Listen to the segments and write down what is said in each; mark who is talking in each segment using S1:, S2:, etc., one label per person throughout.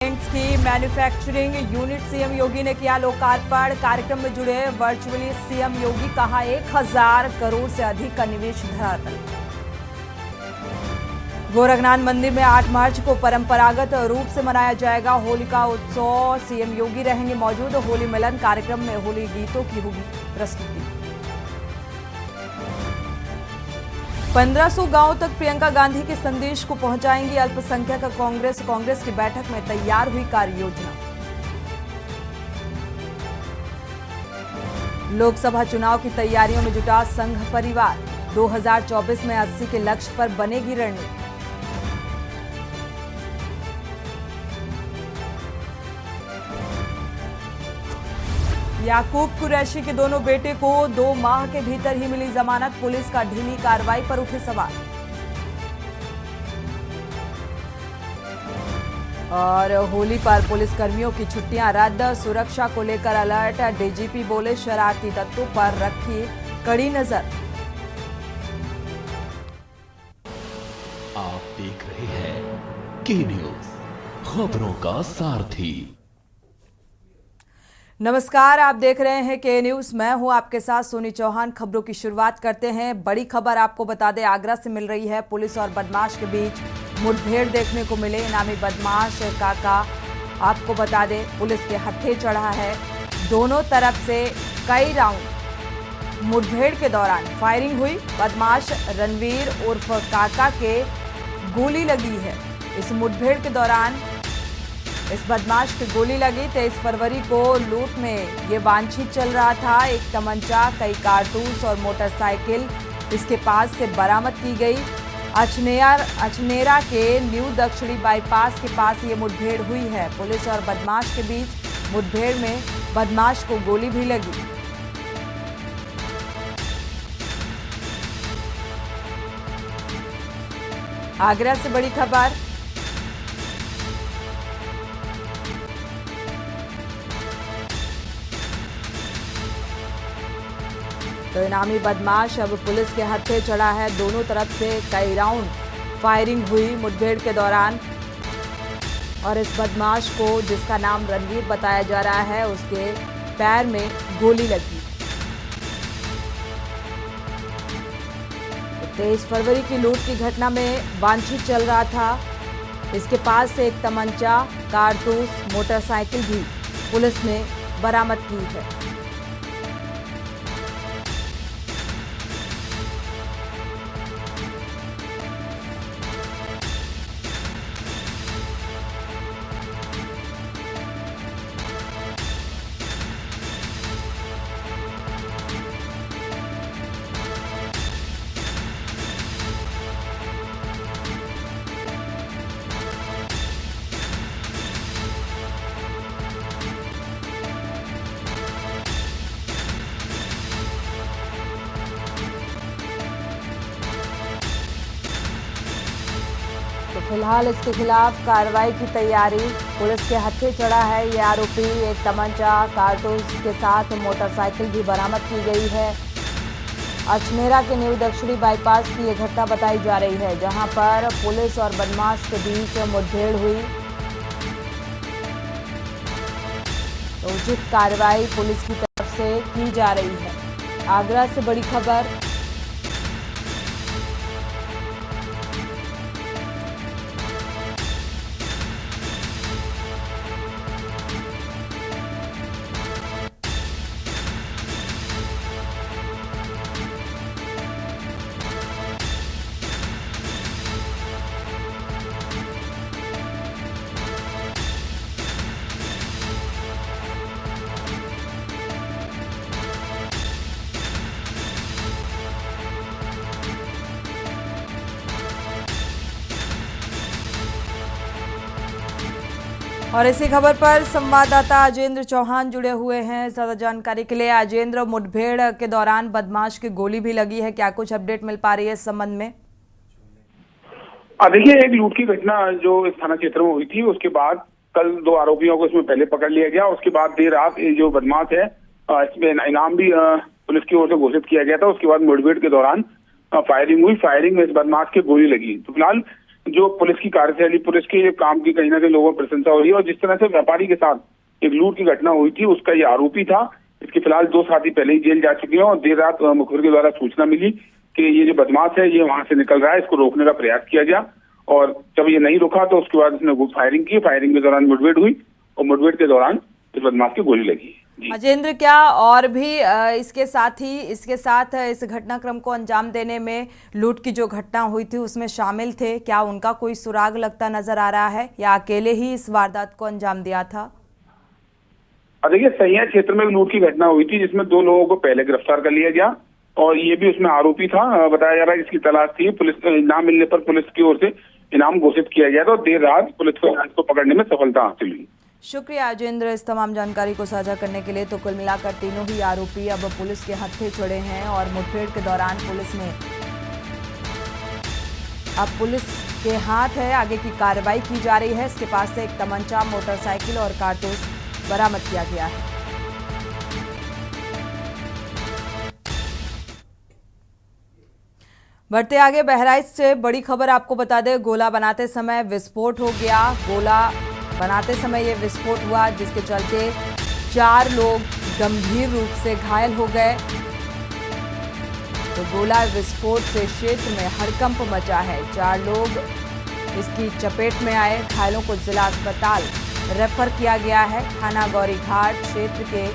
S1: Drinks की manufacturing unit CM योगी ने किया लोकार्पण। कार्यक्रम में जुड़े वर्चुअली सीएम योगी, कहा 1000 करोड़ से अधिक का निवेश धरातल। गोरखनाथ मंदिर में 8 मार्च को परंपरागत रूप से मनाया जाएगा होलिका उत्सव। सीएम योगी रहेंगे मौजूद। होली मिलन कार्यक्रम में होली गीतों की होगी प्रस्तुति। 1500 गांवों तक प्रियंका गांधी के संदेश को पहुंचाएंगी अल्पसंख्यक कांग्रेस की बैठक में तैयार हुई कार्य योजना। लोकसभा चुनाव की तैयारियों में जुटा संघ परिवार। 2024 में 80 के लक्ष्य पर बनेगी रणनीति। याकूब कुरैशी के दोनों बेटे को 2 माह के भीतर ही मिली जमानत। पुलिस का ढीली कार्रवाई पर उठे सवाल। और होली पर पुलिसकर्मियों की छुट्टियां रद्द। सुरक्षा को लेकर अलर्ट। डीजीपी बोले शरारती तत्वों पर रखी कड़ी नजर।
S2: आप देख रहे हैं के न्यूज, खबरों का सारथी।
S1: नमस्कार, आप देख रहे हैं के न्यूज। मैं हूं आपके साथ सोनी चौहान। खबरों की शुरुआत करते हैं। बड़ी खबर आपको बता दें, आगरा से मिल रही है। पुलिस और बदमाश के बीच मुठभेड़ देखने को मिले। इनामी बदमाश काका, आपको बता दें, पुलिस के हत्थे चढ़ा है। दोनों तरफ से कई राउंड मुठभेड़ के दौरान फायरिंग हुई। बदमाश रणवीर उर्फ काका के गोली लगी है। इस मुठभेड़ के दौरान इस बदमाश की गोली लगी। 23 फरवरी को लूट में ये वांछित चल रहा था। एक तमंचा, कई कारतूस और मोटरसाइकिल इसके पास से बरामद की गई। अछनेरा के न्यू दक्षिणी बाईपास के पास ये मुठभेड़ हुई है। पुलिस और बदमाश के बीच मुठभेड़ में बदमाश को गोली भी लगी। आगरा से बड़ी खबर। तो इनामी बदमाश अब पुलिस के हत्थे चढ़ा है। दोनों तरफ से कई राउंड फायरिंग हुई मुठभेड़ के दौरान। और इस बदमाश को, जिसका नाम रणवीर बताया जा रहा है, उसके पैर में गोली लगी। 23 फरवरी की लूट की घटना में वांछित चल रहा था। इसके पास से एक तमंचा, कारतूस, मोटरसाइकिल भी पुलिस ने बरामद की है। तो फिलहाल इसके खिलाफ कार्रवाई की तैयारी। पुलिस के हत्थे चढ़ा है ये आरोपी। एक तमंचा, कारतूस के साथ मोटरसाइकिल भी बरामद की गई है। अछनेरा के न्यू दक्षिणी बाईपास की ये घटना बताई जा रही है, जहां पर पुलिस और बदमाश के बीच मुठभेड़ हुई। तो उचित कार्रवाई पुलिस की तरफ से की जा रही है। आगरा से बड़ी खबर। और इसी खबर पर संवाददाता अजेंद्र चौहान जुड़े हुए हैं ज्यादा जानकारी के लिए। अजेंद्र, मुठभेड़ के दौरान बदमाश की गोली भी लगी है, क्या कुछ अपडेट मिल पा रही है इस संबंध में?
S3: देखिए, एक लूट की घटना जो इस थाना क्षेत्र में हुई थी, उसके बाद कल 2 आरोपियों को इसमें पहले पकड़ लिया गया। उसके बाद देर रात ये जो बदमाश है, इसमें इनाम भी पुलिस की ओर से घोषित किया गया था। उसके बाद मुठभेड़ के दौरान फायरिंग हुई। फायरिंग में इस बदमाश की गोली लगी। तो फिलहाल जो पुलिस की कार्यशैली, पुलिस के काम की कहीं ना कहीं लोगों में प्रशंसा हो रही है। और जिस तरह से व्यापारी के साथ एक लूट की घटना हुई थी, उसका ये आरोपी था। इसके फिलहाल 2 साथी पहले ही जेल जा चुके हैं और देर रात मुखबिर के द्वारा सूचना मिली कि ये जो बदमाश है ये वहां से निकल रहा है, इसको रोकने का प्रयास किया गया और जब ये नहीं रुका तो उसके बाद इसने फायरिंग की। फायरिंग के दौरान मुठभेड़ हुई और मुठभेड़ के दौरान इस बदमाश की गोली लगी।
S1: अजेंद्र, क्या और भी इसके साथ इस घटनाक्रम को अंजाम देने में लूट की जो घटना हुई थी उसमें शामिल थे? क्या उनका कोई सुराग लगता नजर आ रहा है या अकेले ही इस वारदात को अंजाम दिया था?
S3: देखिए, सैया क्षेत्र में लूट की घटना हुई थी जिसमें 2 लोगों को पहले गिरफ्तार कर लिया गया और ये भी उसमें आरोपी था। बताया जा रहा है इसकी तलाश थी, पुलिस इनाम मिलने पर पुलिस की ओर से इनाम घोषित किया गया था और देर रात पुलिस को इसको पकड़ने में सफलता हासिल हुई।
S1: शुक्रिया अजेंद्र इस तमाम जानकारी को साझा करने के लिए। तो कुल मिलाकर तीनों ही आरोपी अब पुलिस के हत्थे चढ़े हैं और मुठभेड़ के दौरान पुलिस के हाथ है, आगे की कार्रवाई की जा रही है। इसके पास से एक तमंचा, मोटरसाइकिल और कारतूस बरामद किया गया है। बढ़ते आगे, बहराइच से बड़ी खबर आपको बता दें। गोला बनाते समय विस्फोट हो गया। गोला बनाते समय ये विस्फोट हुआ जिसके चलते 4 लोग गंभीर रूप से घायल हो गए। तो गोला विस्फोट से क्षेत्र में हड़कंप मचा है। 4 लोग इसकी चपेट में आए। घायलों को जिला अस्पताल रेफर किया गया है। थाना गौरीघाट क्षेत्र के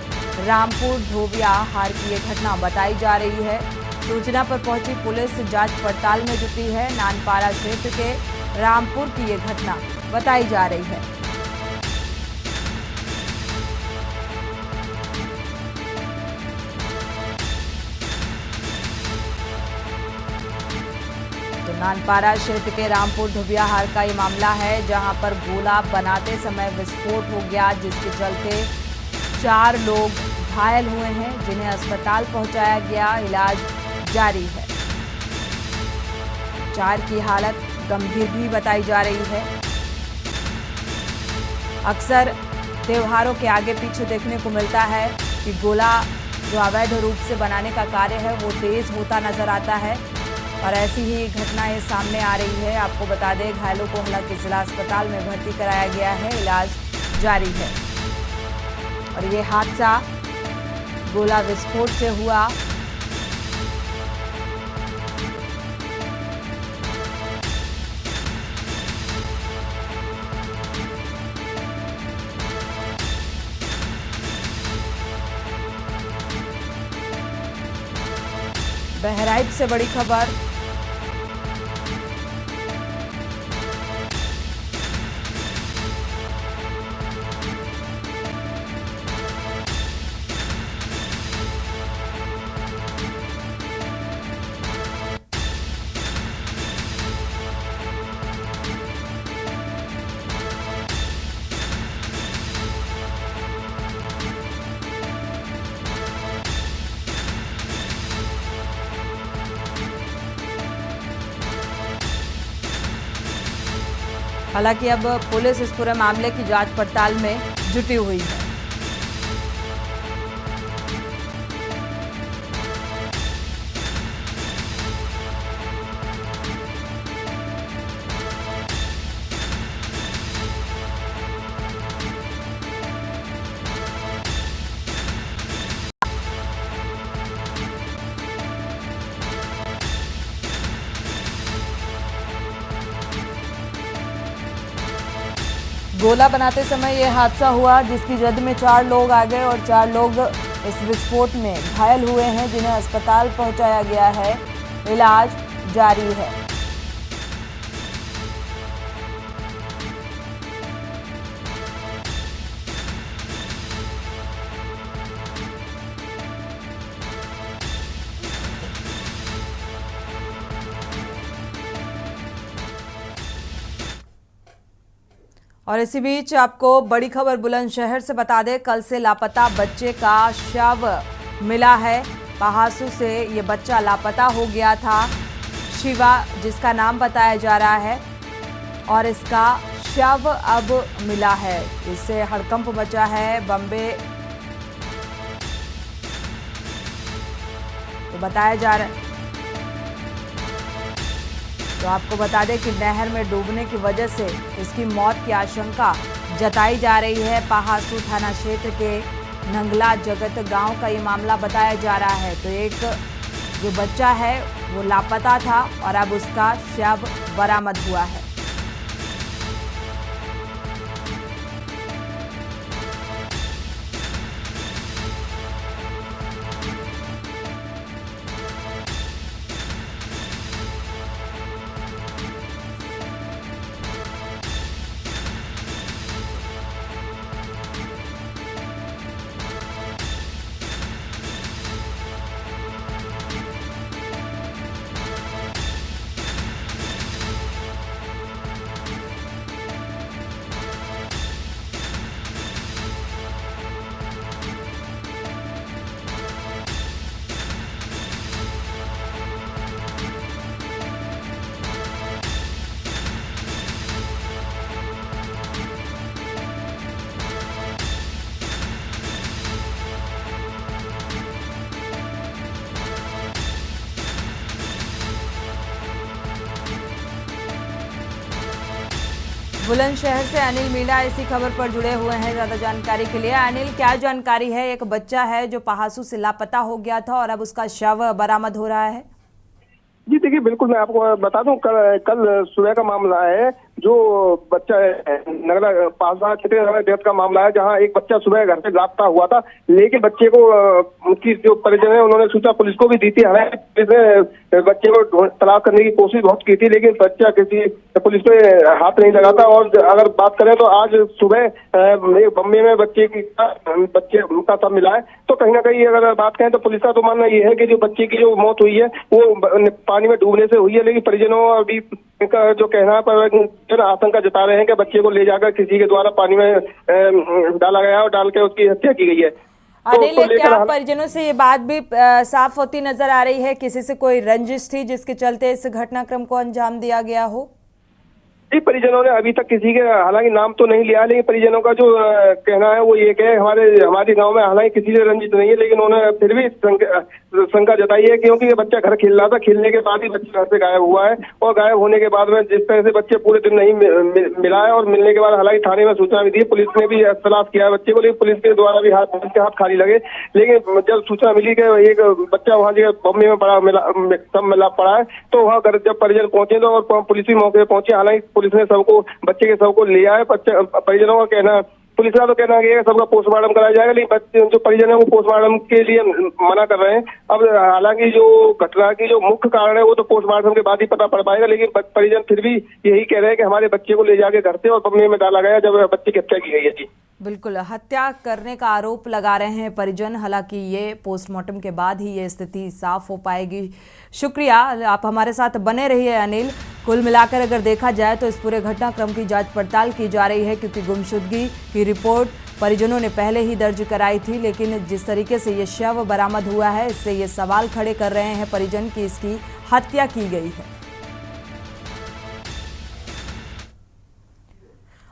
S1: रामपुर धोबिया हार की ये घटना बताई जा रही है। सूचना पर पहुंची पुलिस जांच पड़ताल में जुटी है। नानपारा क्षेत्र के रामपुर की ये घटना बताई जा रही है। नानपारा क्षेत्र के रामपुर धोबिया हार का ये मामला है जहां पर गोला बनाते समय विस्फोट हो गया जिसके चलते 4 लोग घायल हुए हैं जिन्हें अस्पताल पहुंचाया गया। इलाज जारी है। 4 की हालत गंभीर भी बताई जा रही है। अक्सर त्योहारों के आगे पीछे देखने को मिलता है कि गोला जो अवैध रूप से बनाने का कार्य है वो तेज होता नजर आता है और ऐसी ही घटना ये सामने आ रही है। आपको बता दें घायलों को हालांकि जिला अस्पताल में भर्ती कराया गया है, इलाज जारी है। और ये हादसा गोला विस्फोट से हुआ। बहराइच से बड़ी खबर। हालांकि अब पुलिस इस पूरे मामले की जांच पड़ताल में जुटी हुई है। गोला बनाते समय यह हादसा हुआ जिसकी जद में 4 लोग आ गए और 4 लोग इस विस्फोट में घायल हुए हैं जिन्हें अस्पताल पहुंचाया गया है। इलाज जारी है। और इसी बीच आपको बड़ी खबर बुलंदशहर से बता दें, कल से लापता बच्चे का शव मिला है। पहासू से ये बच्चा लापता हो गया था, शिवा जिसका नाम बताया जा रहा है, और इसका शव अब मिला है। इससे हड़कंप मचा है। बम्बे तो बताया जा रहा है तो आपको बता दें कि नहर में डूबने की वजह से इसकी मौत की आशंका जताई जा रही है। पहासू थाना क्षेत्र के नंगला जगत गांव का ये मामला बताया जा रहा है। तो एक जो बच्चा है वो लापता था और अब उसका शव बरामद हुआ है। बुलंदशहर से अनिल मीणा इसी खबर पर जुड़े हुए हैं ज्यादा जानकारी के लिए। अनिल, क्या जानकारी है? एक बच्चा है जो पहासू से लापता हो गया था और अब उसका शव बरामद हो रहा है।
S4: जी देखिए, बिल्कुल मैं आपको बता दूं, कल सुबह का मामला है। जो बच्चा है नगला पासवान क्षेत्र नगर डेथ का मामला है, जहां एक बच्चा सुबह घर से लापता हुआ था, लेकिन बच्चे को उनकी जो परिजन है उन्होंने सूचना पुलिस को भी दी थी। हालांकि पुलिस ने बच्चे को तलाश करने की कोशिश बहुत की थी, लेकिन बच्चा किसी पुलिस पे हाथ नहीं लगा था। और अगर बात करें तो आज सुबह बम्बे में बच्चे का सब मिला है। तो कहीं ना कहीं अगर बात करें तो पुलिस का तो मानना ये है कि जो बच्चे की जो मौत हुई है वो पानी में डूबने से हुई है, लेकिन परिजनों अभी का जो कहना पर आशंका जता रहे हैं कि बच्चे को ले जाकर किसी के द्वारा पानी में डाला गया और डाल के उसकी हत्या की गई है।
S1: अनिल, क्या परिजनों से ये बात भी साफ होती नजर आ रही है, किसी से कोई रंजिश थी जिसके चलते इस घटनाक्रम को अंजाम दिया गया हो?
S4: जी, परिजनों ने अभी तक किसी के हालांकि नाम तो नहीं लिया, लेकिन परिजनों का जो कहना है वो ये कि हमारे गांव में हालांकि किसी से रंजित नहीं है, लेकिन उन्होंने फिर भी शंका जताई है, क्योंकि ये बच्चा घर खेल रहा था। खेलने के बाद ही बच्चा घर से गायब हुआ है, और गायब होने के बाद में जिस तरह से बच्चे पूरे दिन नहीं मिला है, और मिलने के बाद हालांकि थाने में सूचना भी दी, पुलिस ने भी तलाश किया है बच्चे को, लेकिन पुलिस के द्वारा भी हाथ खाली लगे। लेकिन जब सूचना मिली कि एक बच्चा वहाँ बम्बे में मिला पड़ा है, तो वहाँ जब परिजन पहुंचे तो और पुलिस भी मौके पर पहुंची। हालांकि पुलिस ने सबको बच्चे के शव को ले आए। परिजनों का कहना, पुलिस का तो कहना है कि सबका पोस्टमार्टम कराया जाएगा, लेकिन बच्चे जो परिजन है वो पोस्टमार्टम के लिए मना कर रहे हैं। अब हालांकि जो घटना की जो मुख्य कारण है वो तो पोस्टमार्टम के बाद ही पता पड़ पाएगा, लेकिन परिजन फिर भी यही कह रहे हैं कि हमारे बच्चे को ले जाके घर से और बम्बे में डाला गया जब बच्चे की हत्या की गई है। जी
S1: बिल्कुल, हत्या करने का आरोप लगा रहे हैं परिजन। हालांकि ये पोस्टमार्टम के बाद ही ये स्थिति साफ हो पाएगी। शुक्रिया, आप हमारे साथ बने रहिए अनिल। कुल मिलाकर अगर देखा जाए तो इस पूरे घटनाक्रम की जांच पड़ताल की जा रही है, क्योंकि गुमशुदगी की रिपोर्ट परिजनों ने पहले ही दर्ज कराई थी, लेकिन जिस तरीके से ये शव बरामद हुआ है इससे ये सवाल खड़े कर रहे हैं परिजन की इसकी हत्या की गई है।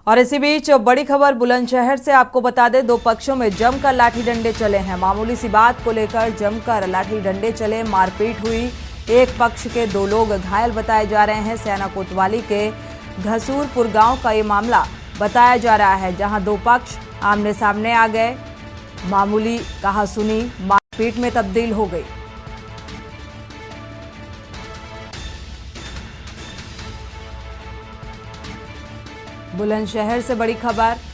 S1: और इसी बीच बड़ी खबर बुलंदशहर से आपको बता दें, दो पक्षों में जमकर लाठी डंडे चले हैं। मामूली सी बात को लेकर जमकर लाठी डंडे चले, मारपीट हुई। एक पक्ष के दो लोग घायल बताए जा रहे हैं। सयाना कोतवाली के घसूरपुर गांव का ये मामला बताया जा रहा है, जहां दो पक्ष आमने सामने आ गए। मामूली कहासुनी मारपीट में तब्दील हो गई। बुलंदशहर से बड़ी खबर।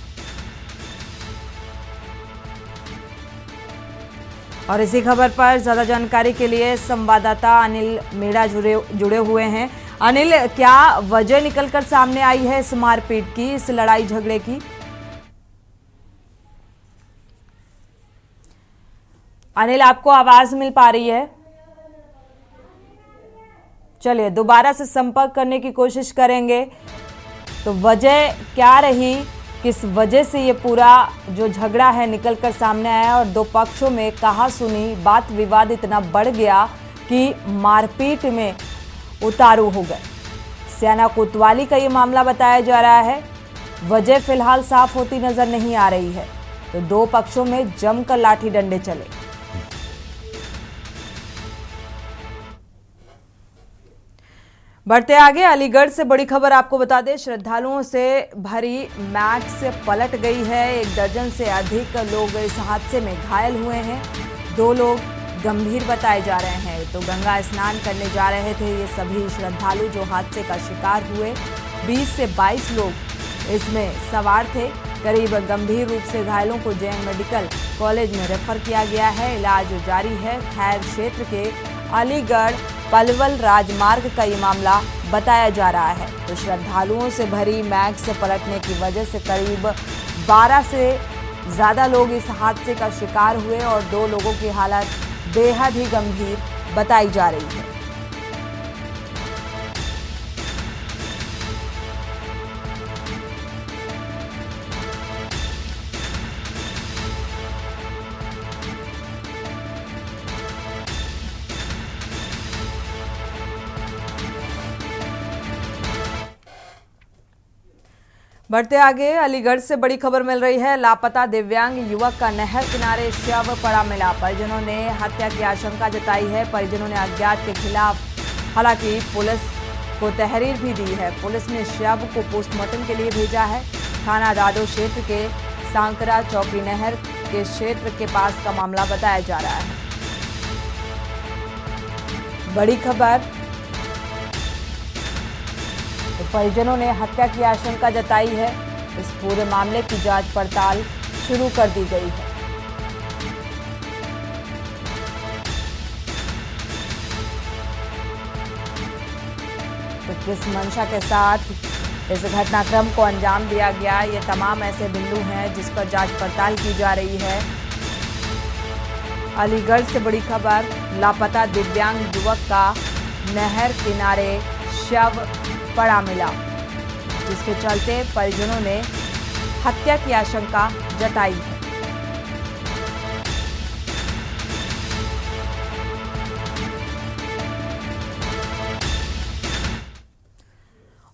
S1: और इसी खबर पर ज्यादा जानकारी के लिए संवाददाता अनिल मीणा जुड़े हुए हैं। अनिल, क्या वजह निकलकर सामने आई है इस मारपीट की, इस लड़ाई झगड़े की? अनिल, आपको आवाज मिल पा रही है? चलिए दोबारा से संपर्क करने की कोशिश करेंगे। तो वजह क्या रही, किस वजह से ये पूरा जो झगड़ा है निकलकर सामने आया और दो पक्षों में कहासुनी बात विवाद इतना बढ़ गया कि मारपीट में उतारू हो गए। सयाना कोतवाली का ये मामला बताया जा रहा है। वजह फिलहाल साफ होती नजर नहीं आ रही है। तो दो पक्षों में जमकर लाठी डंडे चले। बढ़ते आगे, अलीगढ़ से बड़ी खबर आपको बता दें। श्रद्धालुओं से भरी मैक्स पलट गई है। 1 दर्जन से अधिक लोग इस हादसे में घायल हुए हैं। 2 लोग गंभीर बताए जा रहे हैं। तो गंगा स्नान करने जा रहे थे ये सभी श्रद्धालु जो हादसे का शिकार हुए। 20 से 22 लोग इसमें सवार थे। करीब गंभीर रूप से घायलों को जैन मेडिकल कॉलेज में रेफर किया गया है। इलाज जारी है। खैर क्षेत्र के अलीगढ़ पलवल राजमार्ग का ये मामला बताया जा रहा है। तो श्रद्धालुओं से भरी मैक्स पलटने की वजह से करीब 12 से ज़्यादा लोग इस हादसे का शिकार हुए और 2 लोगों की हालत बेहद ही गंभीर बताई जा रही है। बढ़ते आगे, अलीगढ़ से बड़ी खबर मिल रही है। लापता दिव्यांग युवक का नहर किनारे शव पड़ा मिला। परिजनों ने हत्या की आशंका जताई है। परिजनों ने अज्ञात के खिलाफ हालांकि पुलिस को तहरीर भी दी है। पुलिस ने शव को पोस्टमार्टम के लिए भेजा है। थाना दादो क्षेत्र के सांकरा चौकी नहर के क्षेत्र के पास का मामला बताया जा रहा है। बड़ी खबर, तो परिजनों ने हत्या की आशंका जताई है। इस पूरे मामले की जांच पड़ताल शुरू कर दी गई है। तो किस मंशा के साथ इस घटनाक्रम को अंजाम दिया गया, ये तमाम ऐसे बिंदु हैं जिस पर जांच पड़ताल की जा रही है। अलीगढ़ से बड़ी खबर, लापता दिव्यांग युवक का नहर किनारे शव पड़ा मिला, जिसके चलते परिजनों ने हत्या की आशंका जताई है।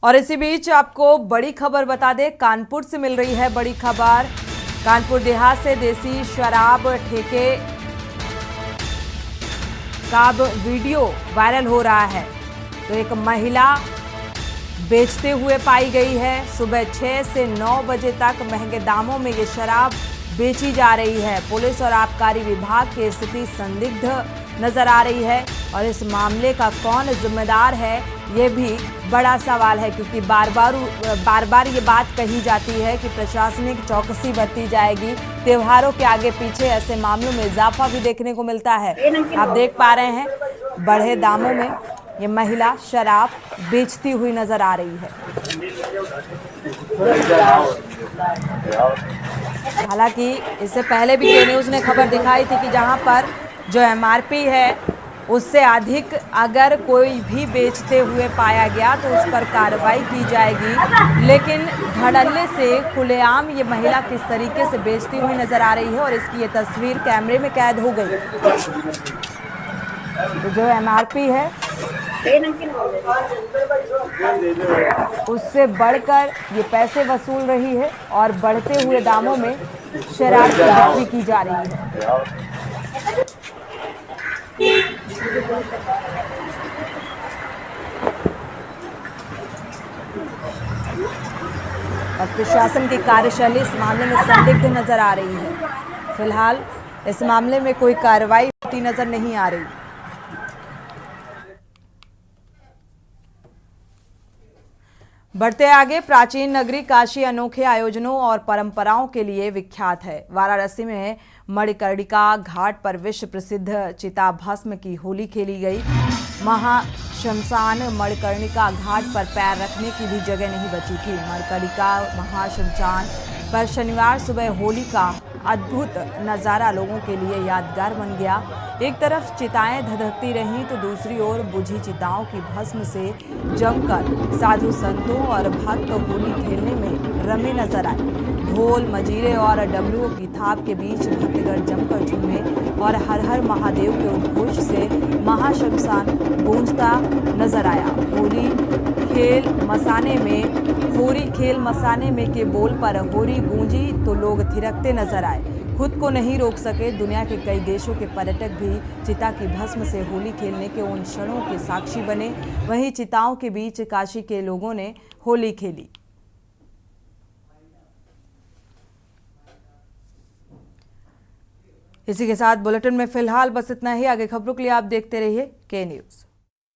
S1: और इसी बीच आपको बड़ी खबर बता दें, कानपुर से मिल रही है बड़ी खबर। कानपुर देहात से देसी शराब ठेके का वीडियो वायरल हो रहा है। तो एक महिला बेचते हुए पाई गई है। सुबह 6 से 9 बजे तक महंगे दामों में ये शराब बेची जा रही है। पुलिस और आबकारी विभाग की स्थिति संदिग्ध नजर आ रही है और इस मामले का कौन जिम्मेदार है ये भी बड़ा सवाल है, क्योंकि बार बार ये बात कही जाती है कि प्रशासनिक चौकसी बरती जाएगी। त्योहारों के आगे पीछे ऐसे मामलों में इजाफा भी देखने को मिलता है। आप देख पा रहे हैं बढ़े दामों में ये महिला शराब बेचती हुई नजर आ रही है। हालांकि इससे पहले भी के न्यूज़ ने खबर दिखाई थी कि जहां पर जो एमआरपी है उससे अधिक अगर कोई भी बेचते हुए पाया गया तो उस पर कार्रवाई की जाएगी। लेकिन धड़ल्ले से खुलेआम ये महिला किस तरीके से बेचती हुई नजर आ रही है और इसकी ये तस्वीर कैमरे में कैद हो गई। तो जो एमआरपी है उससे बढ़कर ये पैसे वसूल रही है और बढ़ते हुए दामों में शराब की बिक्री की जा रही है। और प्रशासन की कार्यशैली इस मामले में संदिग्ध नजर आ रही है। फिलहाल इस मामले में कोई कार्रवाई होती नजर नहीं आ रही। बढ़ते आगे, प्राचीन नगरी काशी अनोखे आयोजनों और परंपराओं के लिए विख्यात है। वाराणसी में मणिकर्णिका घाट पर विश्व प्रसिद्ध चिताभस्म की होली खेली गई। महाश्मशान मणिकर्णिका घाट पर पैर रखने की भी जगह नहीं बची थी। मणिकर्णिका महाश्मशान पर शनिवार सुबह होली का अद्भुत नज़ारा लोगों के लिए यादगार बन गया। एक तरफ चिताएं धधकती रहीं तो दूसरी ओर बुझी चिताओं की भस्म से जमकर साधु संतों और भक्त होली खेलने में रमे नजर आए। ढोल मजीरे और डमरुओं की थाप के बीच भक्तगण जमकर झूमे और हर हर महादेव के उद्घोष से महाशमशान गूंजता नजर आया। होरी खेल मसाने में के बोल पर होरी गूंजी तो लोग थिरकते नजर आए। खुद को नहीं रोक सके। दुनिया के कई देशों के पर्यटक भी चिता की भस्म से होली खेलने के उन क्षणों के साक्षी बने। वहीं चिताओं के बीच काशी के लोगों ने होली खेली। इसी के साथ बुलेटिन में फिलहाल बस इतना ही। आगे खबरों के लिए आप देखते रहिए के न्यूज़।